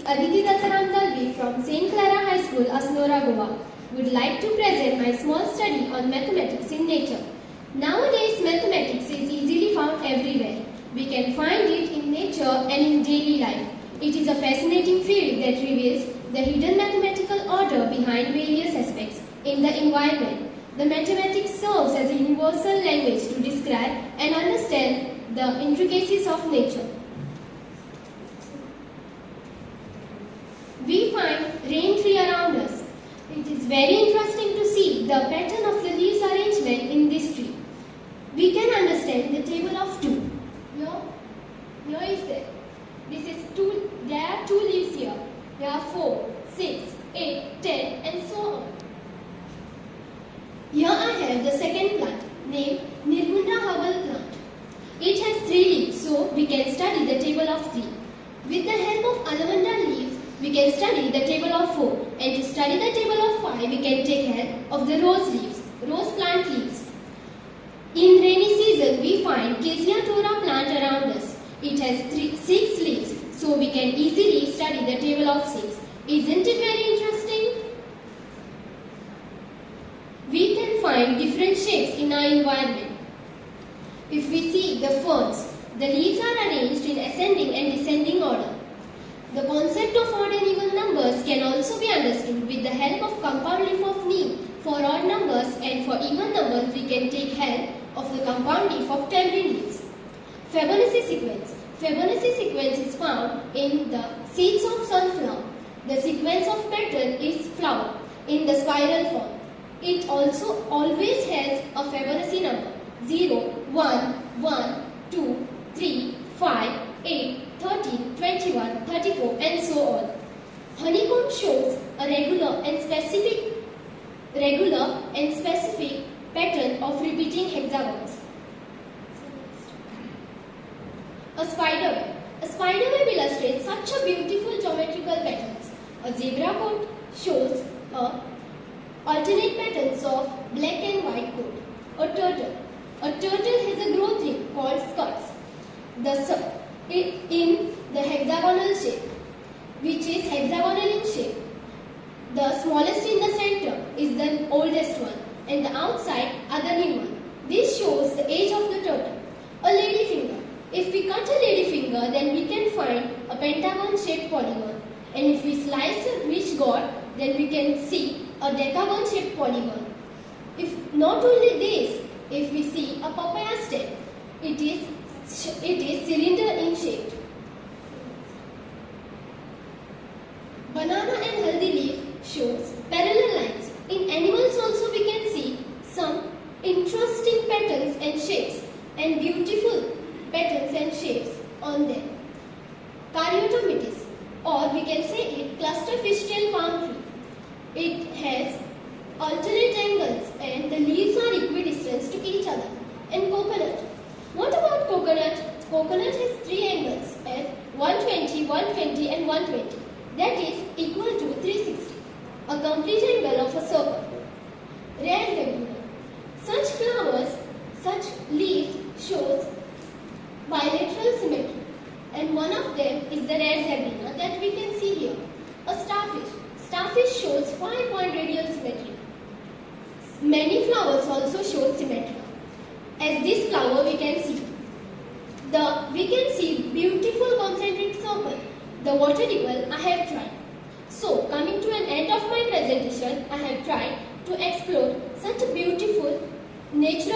Aditi Dattaram Dalvi from St. Clara High School, Asnora, Goa. Would like to present my small study on mathematics in nature. Nowadays, mathematics is easily found everywhere. We can find it in nature and in daily life. It is a fascinating field that reveals the hidden mathematical order behind various aspects in the environment. The mathematics serves as a universal language to describe and understand the intricacies of nature. We find rain tree around us. It is very interesting to see the pattern of the leaves arrangement in this tree. We can understand the table of 2. Here is there. This is 2. There are 2 leaves here. There are 4, 6, 8, 10 and so on. Here I have the second plant named Nirgunda Hubble plant. It has 3 leaves, so we can study the table of 3. With the help of Alamanda leaves, we can study the table of 4, and to study the table of 5, we can take help of the rose leaves, rose plant leaves. In rainy season, we find Cassia tora plant around us. It has 6 leaves, so we can easily study the table of 6. Isn't it very interesting? We can find different shapes in our environment. If we see the ferns, the leaves are arranged in ascending and descending order. The concept of odd and even numbers can also be understood with the help of compound leaf of neem for odd numbers, and for even numbers we can take help of the compound leaf of tamarind leaves. Fibonacci sequence. Fibonacci sequence is found in the seeds of sunflower. The sequence of pattern is flower in the spiral form. It also always has a Fibonacci number 0, 1, 1, 2, 3, 5, 8, 13, 21, 34 and so on. Honeycomb shows a regular and specific pattern of repeating hexagons. A spider web. A spider web illustrates such a beautiful geometrical patterns. A zebra coat shows alternate patterns of black and white coat. A turtle. A turtle has a growth ring called skirts. In the hexagonal shape, which is hexagonal in shape. The smallest in the center is the oldest one, and the outside are the new one. This shows the age of the turtle. A lady finger. If we cut a lady finger, then we can find a pentagon shaped polygon. And if we slice a rich gourd, then we can see a decagon shaped polygon. If not only this, if we see a papaya stem, it is cylinder in shape. Banana and haldi leaf shows parallel lines. In animals also we can see some interesting patterns and shapes and beautiful patterns and shapes on them. Caryotomitis, or we can say it cluster fishtail palm tree. It has alternate angles and the leaves are equidistant to each other. And coconut. What about coconut? Coconut has 3 angles as 120, 120 and 120. That is equal to 360. A complete angle of a circle. Rare zebula. Such flowers, such leaves shows bilateral symmetry. And one of them is the rare zebula that we can see here. A starfish. Starfish shows 5-point radial symmetry. Many flowers also show symmetry. As this flower we can see. We can see beautiful concentric circle. The water nipple I have tried. So coming to an end of my presentation, I have tried to explore such a beautiful natural